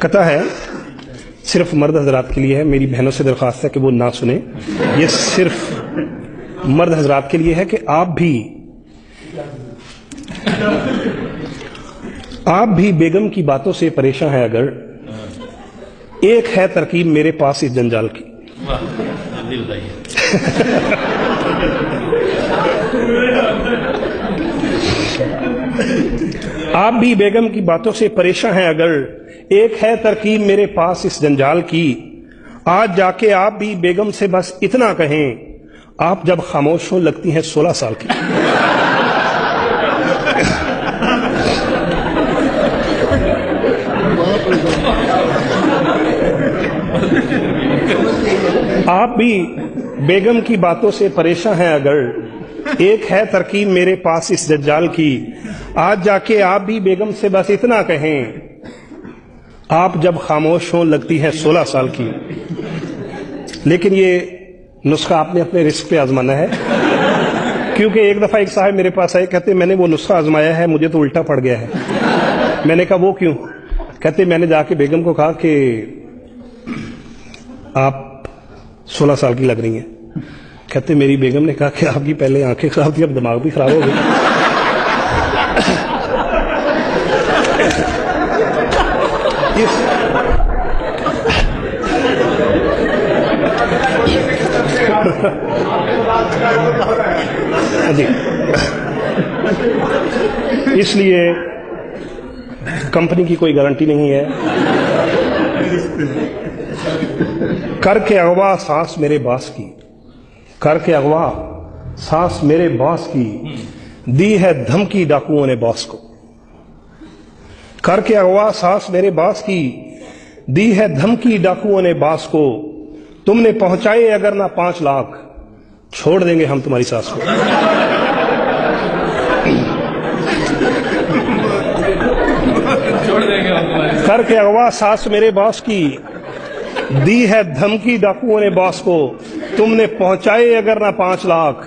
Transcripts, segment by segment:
قطع ہے صرف مرد حضرات کے لیے ہے. میری بہنوں سے درخواست ہے کہ وہ نہ سنیں. یہ صرف مرد حضرات کے لیے ہے کہ آپ بھی بیگم کی باتوں سے پریشان ہیں اگر ایک ہے ترکیب میرے پاس اس جنجال کی. آپ بھی بیگم کی باتوں سے پریشان ہیں اگر ایک ہے ترکیب میرے پاس اس جنجال کی. آج جا کے آپ بھی بیگم سے بس اتنا کہیں آپ جب خاموش ہوں لگتی ہیں 16 سال کی. آپ بھی بیگم کی باتوں سے پریشان ہیں اگر ایک ہے ترکیب میرے پاس اس دجال کی. آج جا کے آپ بھی بیگم سے بس اتنا کہیں آپ جب خاموش ہوں لگتی ہے 16 سال کی. لیکن یہ نسخہ آپ نے اپنے رزق پہ آزمانا ہے, کیونکہ ایک دفعہ ایک صاحب میرے پاس آئے, کہتے میں نے وہ نسخہ آزمایا ہے مجھے تو الٹا پڑ گیا ہے. میں نے کہا وہ کیوں؟ کہتے میں نے جا کے بیگم کو کہا کہ آپ 16 سال کی لگ رہی ہیں. کہتے میری بیگم نے کہا کہ آپ کی پہلے آنکھیں خراب تھی اب دماغ بھی خراب ہو گیا. جی اس لیے کمپنی کی کوئی گارنٹی نہیں ہے. کر کے اغوا سانس میرے باس کی, کر کے اغوا سانس میرے باس کی, دی ہے دھمکی ڈاکوؤں نے باس کو. کر کے اغوا سانس میرے باس کی, دی ہے دھمکی ڈاکوؤں نے باس کو. تم نے پہنچائے اگر نہ 5 لاکھ چھوڑ دیں گے ہم تمہاری ساس کو. کر کے اغوا سانس میرے باس کی, دی ہے دھمکی ڈاکوؤں نے باس کو. تم نے پہنچائے اگر نہ 5 لاکھ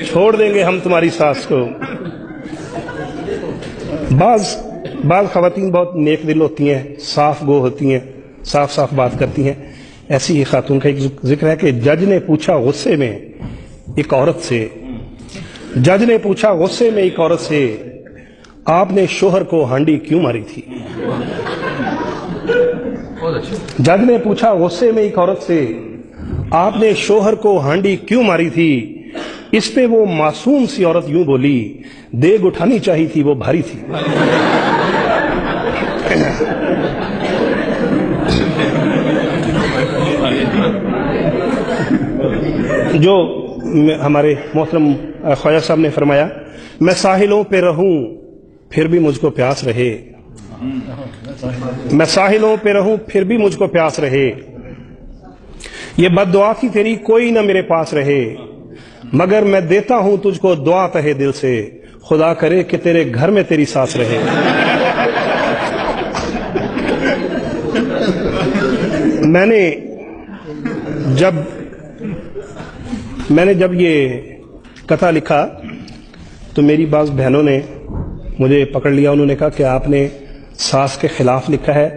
چھوڑ دیں گے ہم تمہاری ساس کو. بعض خواتین بہت نیک دل ہوتی ہیں, صاف گو ہوتی ہیں, صاف صاف بات کرتی ہیں. ایسی ہی خاتون کا ایک ذکر ہے کہ جج نے پوچھا غصے میں ایک عورت سے, جج نے پوچھا غصے میں ایک عورت سے, آپ نے شوہر کو ہانڈی کیوں ماری تھی. جج نے پوچھا غصے میں ایک عورت سے, آپ نے شوہر کو ہانڈی کیوں ماری تھی. اس پہ وہ معصوم سی عورت یوں بولی, دیگ اٹھانی چاہیے تھی وہ بھاری تھی. جو ہمارے محترم خواجہ صاحب نے فرمایا, میں ساحلوں پہ رہوں پھر بھی مجھ کو پیاس رہے, میں ساحلوں پہ رہوں پھر بھی مجھ کو پیاس رہے. یہ بد دعا تھی تیری کوئی نہ میرے پاس رہے, مگر میں دیتا ہوں تجھ کو دعا تہے دل سے, خدا کرے کہ تیرے گھر میں تیری ساس رہے. میں نے جب یہ قطع لکھا تو میری بعض بہنوں نے مجھے پکڑ لیا. انہوں نے کہا کہ آپ نے ساس کے خلاف لکھا ہے,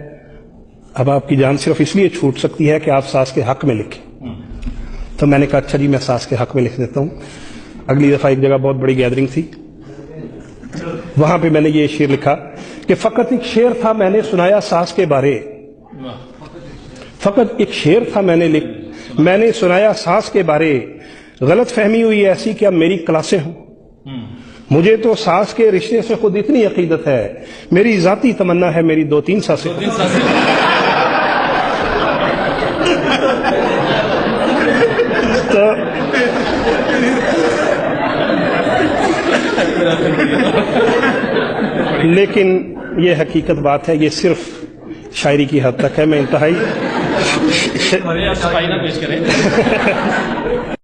اب آپ کی جان صرف اس لیے چھوٹ سکتی ہے کہ آپ ساس کے حق میں لکھیں. تو میں نے کہا اچھا جی میں ساس کے حق میں لکھ دیتا ہوں. اگلی دفعہ ایک جگہ بہت بڑی گیدرنگ تھی, وہاں پہ میں نے یہ شعر لکھا کہ فقط ایک شعر تھا میں نے سنایا ساس کے بارے, فقط ایک شعر تھا میں نے سنایا ساس کے بارے. غلط فہمی ہوئی ایسی کہ اب میری کلاسیں ہوں. مجھے تو ساس کے رشتے سے خود اتنی عقیدت ہے, میری ذاتی تمنا ہے میری 2-3 ساسیں. لیکن یہ حقیقت بات ہے, یہ صرف شاعری کی حد تک ہے. میں انتہائی